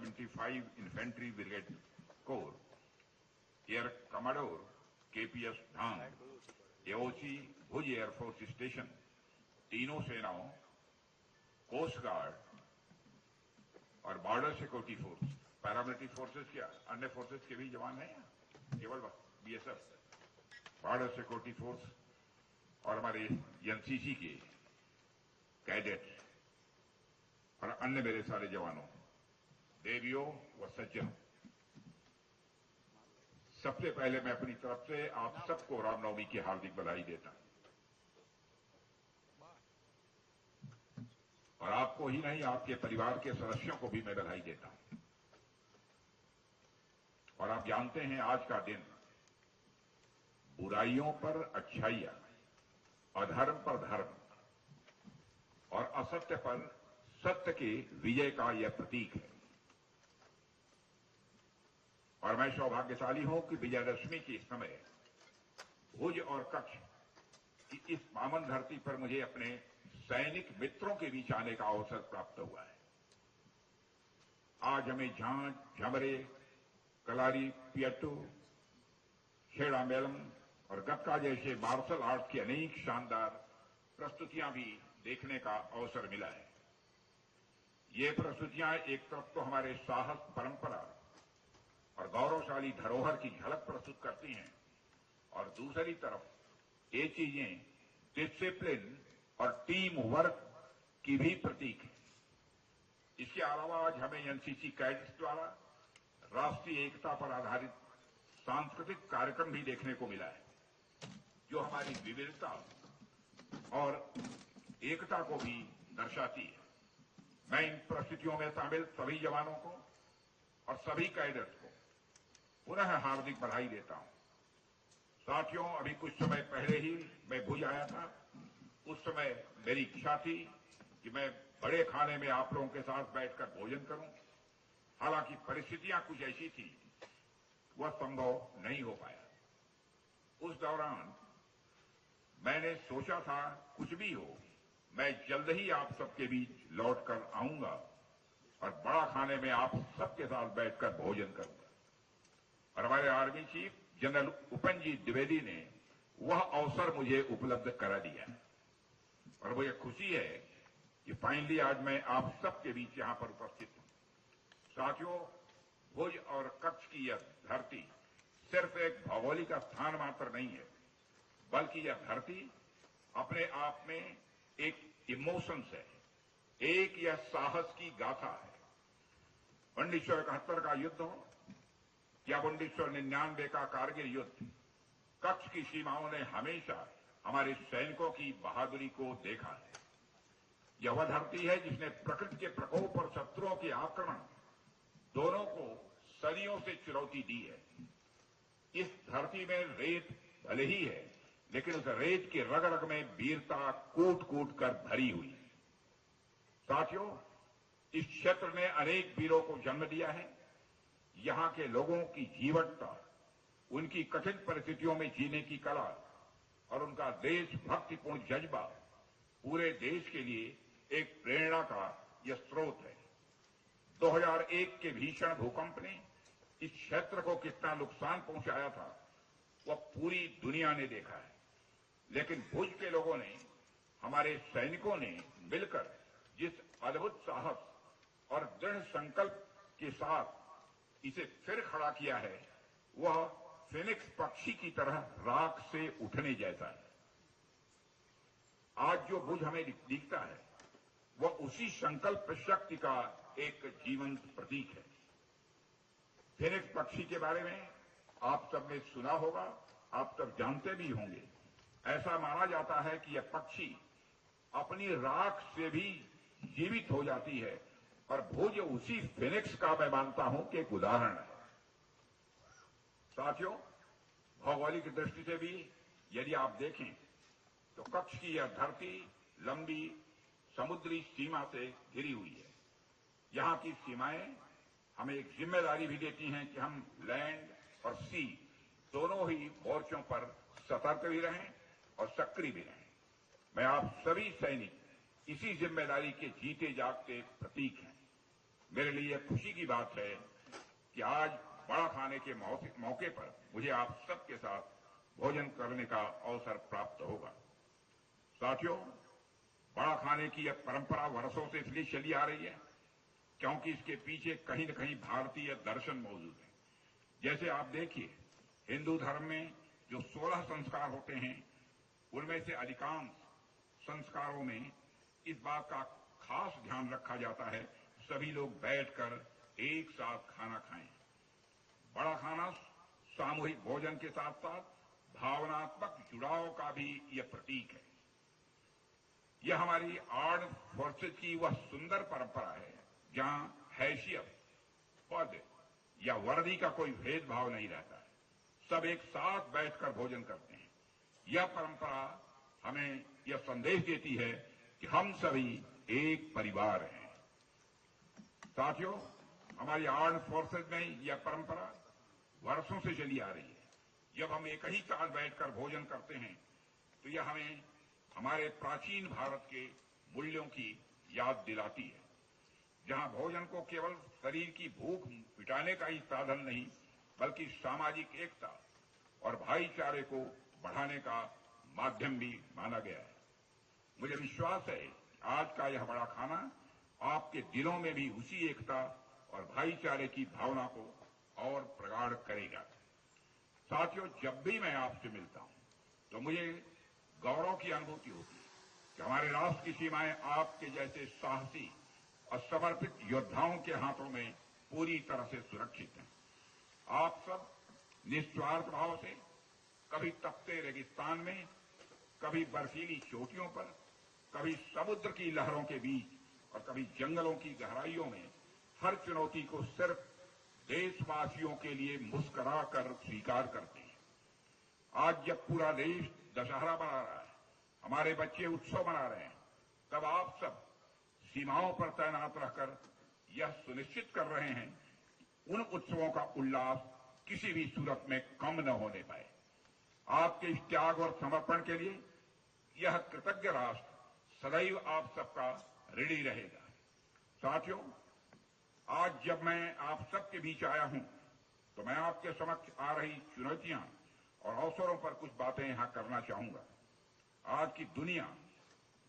75 Infantry Brigade Corps, Air Commodore KPS Dhang, AOC भुज air force station, तीनों सेनाओं, coast guard और border security force, paramilitary forces क्या अन्य forces के भी जवान हैं, केवल BSF, बॉर्डर सिक्योरिटी फोर्स और हमारे एनसीसी के कैडेट और अन्य मेरे सारे जवानों, देवियों व सज्जनों, सबसे पहले मैं अपनी तरफ से आप सबको रामनवमी की हार्दिक बधाई देता हूं। और आपको ही नहीं, आपके परिवार के सदस्यों को भी मैं बधाई देता हूं। और आप जानते हैं, आज का दिन बुराइयों पर अच्छाइयां, अधर्म पर धर्म और असत्य पर सत्य के विजय का यह प्रतीक है। और मैं सौभाग्यशाली हूं कि विजयदशमी के समय भुज और कच्छ की इस पावन धरती पर मुझे अपने सैनिक मित्रों के बीच आने का अवसर प्राप्त हुआ है। आज हमें झांझ, झमरे, कलारी, पियट्टू, खेड़ा मेलम और गतका जैसे मार्शल आर्ट की अनेक शानदार प्रस्तुतियां भी देखने का अवसर मिला है। ये प्रस्तुतियां एक तरफ तो हमारे साहस, परंपरा और गौरवशाली धरोहर की झलक प्रस्तुत करती हैं और दूसरी तरफ ये चीजें डिसिप्लिन और टीम वर्क की भी प्रतीक है। इसके अलावा आज हमें एनसीसी कैडेट्स द्वारा राष्ट्रीय एकता पर आधारित सांस्कृतिक कार्यक्रम भी देखने को मिला है, जो हमारी विविधता और एकता को भी दर्शाती है। मैं इन प्रस्तुतियों में शामिल सभी जवानों को और सभी कैडेट्स को पुनः हार्दिक बधाई देता हूं। साथियों, अभी कुछ समय पहले ही मैं भुज आया था। उस समय मेरी इच्छा थी कि मैं बड़े खाने में आप लोगों के साथ बैठकर भोजन करूं। हालांकि परिस्थितियां कुछ ऐसी थी, वह संभव नहीं हो पाया। उस दौरान मैंने सोचा था, कुछ भी हो, मैं जल्द ही आप सबके बीच लौटकर आऊंगा और बड़ा खाने में आप सबके साथ बैठकर भोजन करूंगा। और हमारे आर्मी चीफ जनरल उपन जी द्विवेदी ने वह अवसर मुझे उपलब्ध करा दिया है और मुझे खुशी है कि फाइनली आज मैं आप सबके बीच यहां पर उपस्थित हूं। साथियों, भुज और कच्छ की यह धरती सिर्फ एक भौगोलिक स्थान मात्र नहीं है, बल्कि यह धरती अपने आप में एक इमोशंस है, एक यह साहस की गाथा है। 1971 का युद्ध हो या 1999 का कारगिल युद्ध, कच्छ की सीमाओं ने हमेशा हमारे सैनिकों की बहादुरी को देखा है। यह वह धरती है जिसने प्रकृति के प्रकोप और शत्रुओं के आक्रमण दोनों को सदियों से चुनौती दी है। इस धरती में रेत भले ही है, लेकिन उस रेत की रग रग में वीरता कूट कूट कर भरी हुई है। साथियों, इस क्षेत्र ने अनेक वीरों को जन्म दिया है। यहां के लोगों की जीवटता, उनकी कठिन परिस्थितियों में जीने की कला और उनका देशभक्तिपूर्ण जज्बा पूरे देश के लिए एक प्रेरणा का यह स्रोत है। 2001 के भीषण भूकंप ने इस क्षेत्र को कितना नुकसान पहुंचाया था, वह पूरी दुनिया ने देखा है। लेकिन भुज के लोगों ने, हमारे सैनिकों ने मिलकर जिस अद्भुत साहस और दृढ़ संकल्प के साथ इसे फिर खड़ा किया है, वह फिनिक्स पक्षी की तरह राख से उठने जैसा है। आज जो भुज हमें दिखता है, वह उसी संकल्प शक्ति का एक जीवंत प्रतीक है। फिनिक्स पक्षी के बारे में आप सबने सुना होगा, आप सब जानते भी होंगे। ऐसा माना जाता है कि यह पक्षी अपनी राख से भी जीवित हो जाती है और भुज उसी फिनिक्स का मैं मानता हूं कि एक उदाहरण है। साथियों, भौगोलिक दृष्टि से भी यदि आप देखें तो कच्छ की यह धरती लंबी समुद्री सीमा से घिरी हुई है। यहां की सीमाएं हमें एक जिम्मेदारी भी देती हैं कि हम लैंड और सी दोनों ही मोर्चों पर सतर्क भी रहें और सक्रिय भी रहें। मैं आप सभी सैनिक इसी जिम्मेदारी के जीते जागते प्रतीक हैं। मेरे लिए खुशी की बात है कि आज बड़ा खाने के मौके पर मुझे आप सबके साथ भोजन करने का अवसर प्राप्त होगा। साथियों, बड़ा खाने की यह परंपरा वर्षों से इसलिए चली आ रही है क्योंकि इसके पीछे कहीं न कहीं भारतीय दर्शन मौजूद है। जैसे आप देखिए, हिंदू धर्म में जो 16 संस्कार होते हैं, उनमें से अधिकांश संस्कारों में इस बात का खास ध्यान रखा जाता है सभी लोग बैठकर एक साथ खाना खाएं। बड़ा खाना सामूहिक भोजन के साथ साथ भावनात्मक जुड़ाव का भी यह प्रतीक है। यह हमारी आर्म्ड फोर्सेज की वह सुंदर परंपरा है जहां हैसियत, पद या वर्दी का कोई भेदभाव नहीं रहता है। सब एक साथ बैठकर भोजन करते हैं। यह परंपरा हमें यह संदेश देती है कि हम सभी एक परिवार हैं। साथियों, हमारी आर्म्ड फोर्सेज में यह परंपरा वर्षों से चली आ रही है। जब हम एक ही साथ बैठकर भोजन करते हैं तो यह हमें हमारे प्राचीन भारत के मूल्यों की याद दिलाती है, जहां भोजन को केवल शरीर की भूख मिटाने का ही साधन नहीं बल्कि सामाजिक एकता और भाईचारे को बढ़ाने का माध्यम भी माना गया है। मुझे विश्वास है आज का यह बड़ा खाना आपके दिलों में भी उसी एकता और भाईचारे की भावना को और प्रगाढ़ करेगा। साथियों, जब भी मैं आपसे मिलता हूं तो मुझे गौरव की अनुभूति होती है कि हमारे राष्ट्र की सीमाएं आपके जैसे साहसी और समर्पित योद्धाओं के हाथों में पूरी तरह से सुरक्षित हैं। आप सब निस्वार्थ भाव से कभी तपते रेगिस्तान में, कभी बर्फीली चोटियों पर, कभी समुद्र की लहरों के बीच और कभी जंगलों की गहराइयों में हर चुनौती को सिर्फ देशवासियों के लिए मुस्कुरा कर स्वीकार करते हैं। आज जब पूरा देश दशहरा मना रहा है, हमारे बच्चे उत्सव मना रहे हैं, तब आप सब सीमाओं पर तैनात रहकर यह सुनिश्चित कर रहे हैं कि उन उत्सवों का उल्लास किसी भी सूरत में कम न होने पाए। आपके इस त्याग और समर्पण के लिए यह कृतज्ञ राष्ट्र सदैव आप सबका ऋणी रहेगा। साथियों, आज जब मैं आप सबके बीच आया हूं तो मैं आपके समक्ष आ रही चुनौतियां और अवसरों पर कुछ बातें यहां करना चाहूंगा। आज की दुनिया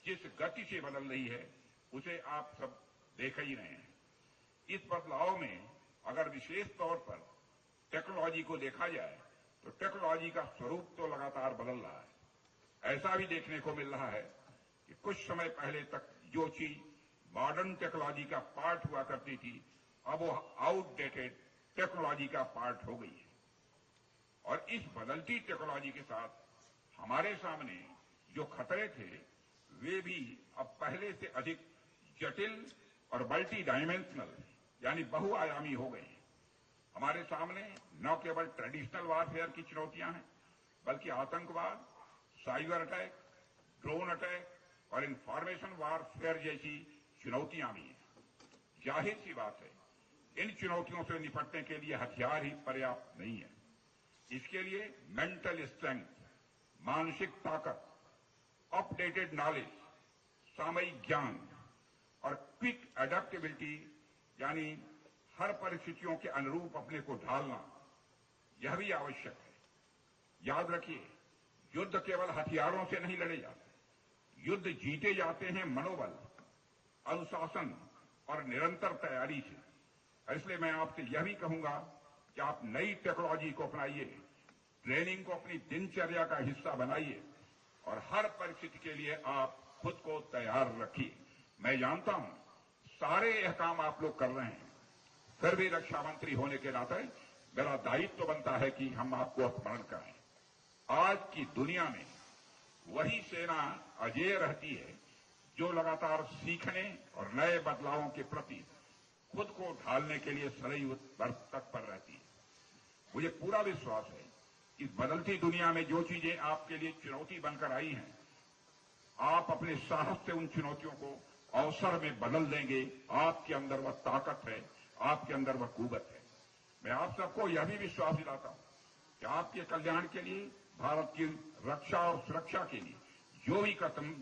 जिस गति से बदल रही है उसे आप सब देख ही रहे हैं। इस बदलाव में अगर विशेष तौर पर टेक्नोलॉजी को देखा जाए तो टेक्नोलॉजी का स्वरूप तो लगातार बदल रहा है। ऐसा भी देखने को मिल रहा है कि कुछ समय पहले तक जो चीज मॉडर्न टेक्नोलॉजी का पार्ट हुआ करती थी, अब वो आउटडेटेड टेक्नोलॉजी का पार्ट हो गई है। और इस बदलती टेक्नोलॉजी के साथ हमारे सामने जो खतरे थे वे भी अब पहले से अधिक जटिल और मल्टी डायमेंशनल यानी बहुआयामी हो गए हैं। हमारे सामने न केवल ट्रेडिशनल वारफेयर की चुनौतियां हैं बल्कि आतंकवाद, साइबर अटैक, ड्रोन अटैक और इंफॉर्मेशन वारफेयर जैसी चुनौतियां भी हैं। जाहिर सी बात है, इन चुनौतियों से निपटने के लिए हथियार ही पर्याप्त नहीं है। इसके लिए मेंटल स्ट्रेंथ, मानसिक ताकत, अपडेटेड नॉलेज, सामयिक ज्ञान और क्विक एडेप्टेबिलिटी यानी हर परिस्थितियों के अनुरूप अपने को ढालना, यह भी आवश्यक है। याद रखिए, युद्ध केवल हथियारों से नहीं लड़े जाते, युद्ध जीते जाते हैं मनोबल, अनुशासन और निरंतर तैयारी से। इसलिए मैं आपसे यह भी कहूंगा कि आप नई टेक्नोलॉजी को अपनाइए, ट्रेनिंग को अपनी दिनचर्या का हिस्सा बनाइए और हर परिस्थिति के लिए आप खुद को तैयार रखिए। मैं जानता हूं सारे यह काम आप लोग कर रहे हैं, फिर भी रक्षा मंत्री होने के नाते मेरा दायित्व बनता है कि हम आपको स्मरण करें। आज की दुनिया में वही सेना अजेय रहती है जो लगातार सीखने और नए बदलावों के प्रति खुद को ढालने के लिए सदैव तत्पर रहती है। मुझे पूरा विश्वास है कि बदलती दुनिया में जो चीजें आपके लिए चुनौती बनकर आई हैं, आप अपने साहस से उन चुनौतियों को अवसर में बदल देंगे। आपके अंदर वह ताकत है, आपके अंदर वह कुव्वत है। मैं आप सबको यह भी विश्वास दिलाता हूं कि आपके कल्याण के लिए, भारत की रक्षा और सुरक्षा के लिए जो भी कदम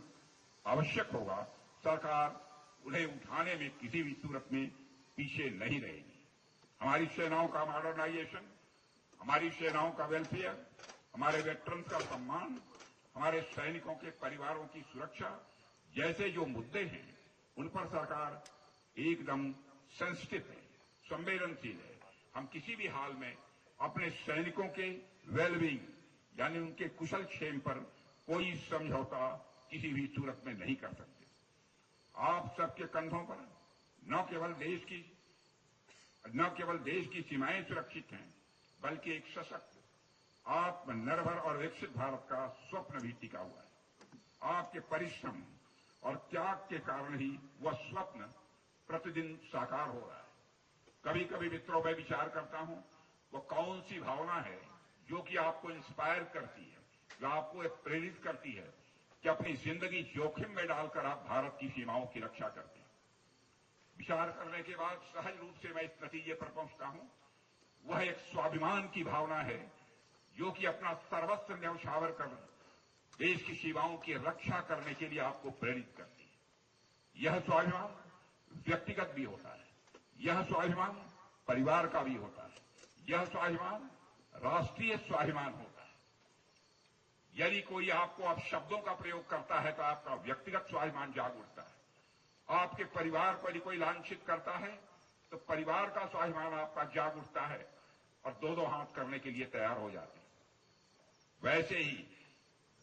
आवश्यक होगा, सरकार उन्हें उठाने में किसी भी सूरत में पीछे नहीं रहेगी। हमारी सेनाओं का मॉडर्नाइजेशन, हमारी सेनाओं का वेलफेयर, हमारे वेटरन्स का सम्मान, हमारे सैनिकों के परिवारों की सुरक्षा जैसे जो मुद्दे हैं, उन पर सरकार एकदम सेंसिटिव है, संवेदनशील है। हम किसी भी हाल में अपने सैनिकों के वेलबींग यानी उनके कुशल क्षेम पर कोई समझौता किसी भी सूरत में नहीं कर सकते। आप सबके कंधों पर न केवल देश की सीमाएं सुरक्षित हैं, बल्कि एक सशक्त, आत्मनिर्भर और विकसित भारत का स्वप्न भी टिका हुआ है। आपके परिश्रम और त्याग के कारण ही वह स्वप्न प्रतिदिन साकार हो रहा है। कभी कभी मित्रों में विचार करता हूं, वो कौन सी भावना है जो कि आपको इंस्पायर करती है, जो आपको प्रेरित करती है कि अपनी जिंदगी जोखिम में डालकर आप भारत की सीमाओं की रक्षा करते हैं। विचार करने के बाद सहज रूप से मैं इस नतीजे पर पहुंचता हूं, वह एक स्वाभिमान की भावना है जो कि अपना सर्वस्व न्यौछावर कर देश की सीमाओं की रक्षा करने के लिए आपको प्रेरित करती है। यह स्वाभिमान व्यक्तिगत भी होता है, यह स्वाभिमान परिवार का भी होता है, यह स्वाभिमान राष्ट्रीय स्वाभिमान होता है। यदि कोई आपको अब शब्दों का प्रयोग करता है तो आपका व्यक्तिगत स्वाभिमान जाग उठता है। आपके परिवार को यदि कोई लांछित करता है तो परिवार का स्वाभिमान आपका जाग उठता है और दो हाथ करने के लिए तैयार हो जाते हैं। वैसे ही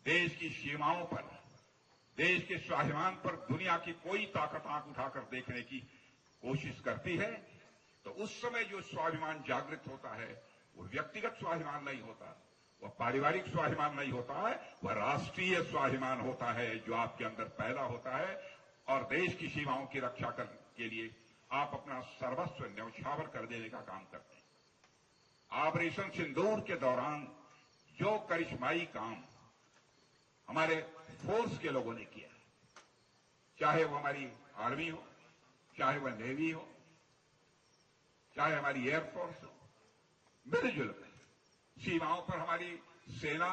देश की सीमाओं पर, देश के स्वाभिमान पर दुनिया की कोई ताकत आंख उठाकर देखने की कोशिश करती है तो उस समय जो स्वाभिमान जागृत होता है वो व्यक्तिगत स्वाभिमान नहीं होता, वह पारिवारिक स्वाभिमान नहीं होता है, वह राष्ट्रीय स्वाभिमान होता है जो आपके अंदर पैदा होता है और देश की सीमाओं की रक्षा करने के लिए आप अपना सर्वस्व न्यौछावर कर देने का काम करते हैं। ऑपरेशन सिंदूर के दौरान जो करिश्माई काम हमारे फोर्स के लोगों ने किया, चाहे वो हमारी आर्मी हो, चाहे वह नेवी हो, चाहे हमारी एयरफोर्स हो, मिलजुल कर सीमाओं पर हमारी सेना,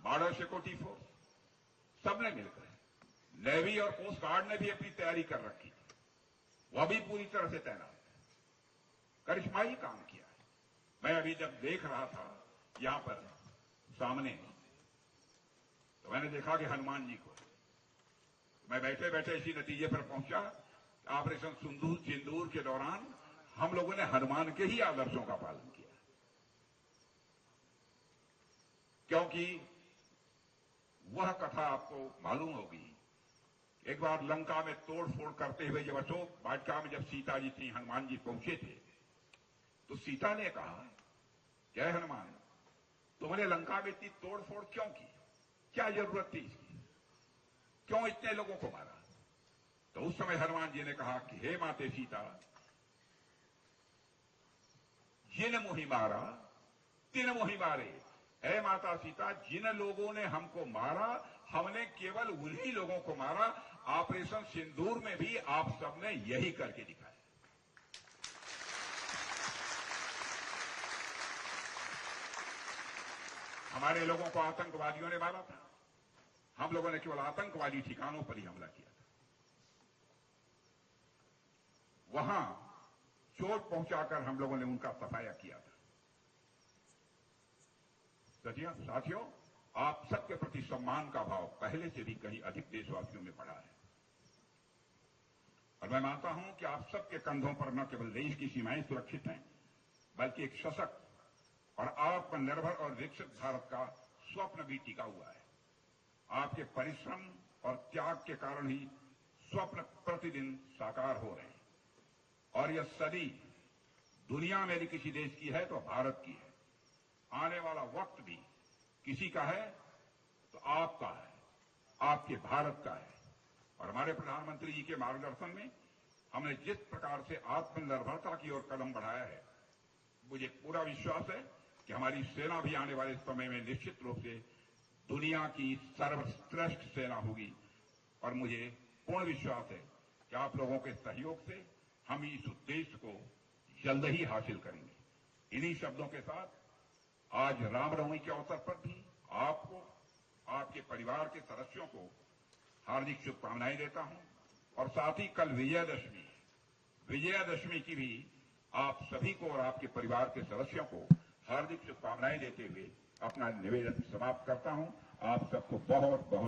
बॉर्डर सिक्योरिटी फोर्स सबने मिलकर, नेवी और कोस्ट गार्ड ने भी अपनी तैयारी कर रखी, वह भी पूरी तरह से तैनात करिश्माई काम किया है। मैं अभी जब देख रहा था यहां पर सामने, तो मैंने देखा कि हनुमान जी को, मैं बैठे बैठे इसी नतीजे पर पहुंचा, ऑपरेशन सिंदूर के दौरान हम लोगों ने हनुमान के ही आदर्शों का पालन किया, क्योंकि वह कथा आपको मालूम होगी। एक बार लंका में तोड़फोड़ करते हुए जब अशोक वाटिका में जब सीता जी थी, हनुमान जी पहुंचे थे, तो सीता ने कहा, क्या हनुमान, तुमने लंका में इतनी तोड़फोड़ क्यों की, क्या जरूरत थी इसकी, क्यों इतने लोगों को मारा? तो उस समय हनुमान जी ने कहा कि हे माते सीता, जिन मोहि मारा तिन मोहि मारे। हे माता सीता, जिन लोगों ने हमको मारा, हमने केवल उन्हीं लोगों को मारा। ऑपरेशन सिंदूर में भी आप सबने यही करके दिखाया। हमारे लोगों को आतंकवादियों ने मारा था, हम लोगों ने केवल आतंकवादी ठिकानों पर ही हमला किया था, वहां चोट पहुंचाकर हम लोगों ने उनका सफाया किया था। साथियों, आप सबके प्रति सम्मान का भाव पहले से भी कहीं अधिक देशवासियों में बढ़ा है और मैं मानता हूं कि आप सबके कंधों पर न केवल देश की सीमाएं सुरक्षित हैं, बल्कि एक सशक्त और आत्मनिर्भर और विकसित भारत का स्वप्न भी टिका हुआ है। आपके परिश्रम और त्याग के कारण ही स्वप्न प्रतिदिन साकार हो रहे हैं और यह सदी दुनिया में यदि किसी देश की है तो भारत की है। आने वाला वक्त भी किसी का है तो आपका है, आपके भारत का है। और हमारे प्रधानमंत्री जी के मार्गदर्शन में हमने जिस प्रकार से आत्मनिर्भरता की ओर कदम बढ़ाया है, मुझे पूरा विश्वास है कि हमारी सेना भी आने वाले समय में निश्चित रूप से दुनिया की सर्वश्रेष्ठ सेना होगी और मुझे पूर्ण विश्वास है कि आप लोगों के सहयोग से हम इस उद्देश्य को जल्द ही हासिल करेंगे। इन्हीं शब्दों के साथ आज रामनवमी के अवसर पर भी आपको, आपके परिवार के सदस्यों को हार्दिक शुभकामनाएं देता हूं और साथ ही कल विजयदशमी, विजयादशमी की भी आप सभी को और आपके परिवार के सदस्यों को हार्दिक शुभकामनाएं देते हुए अपना निवेदन समाप्त करता हूं। आप सबको बहुत बहुत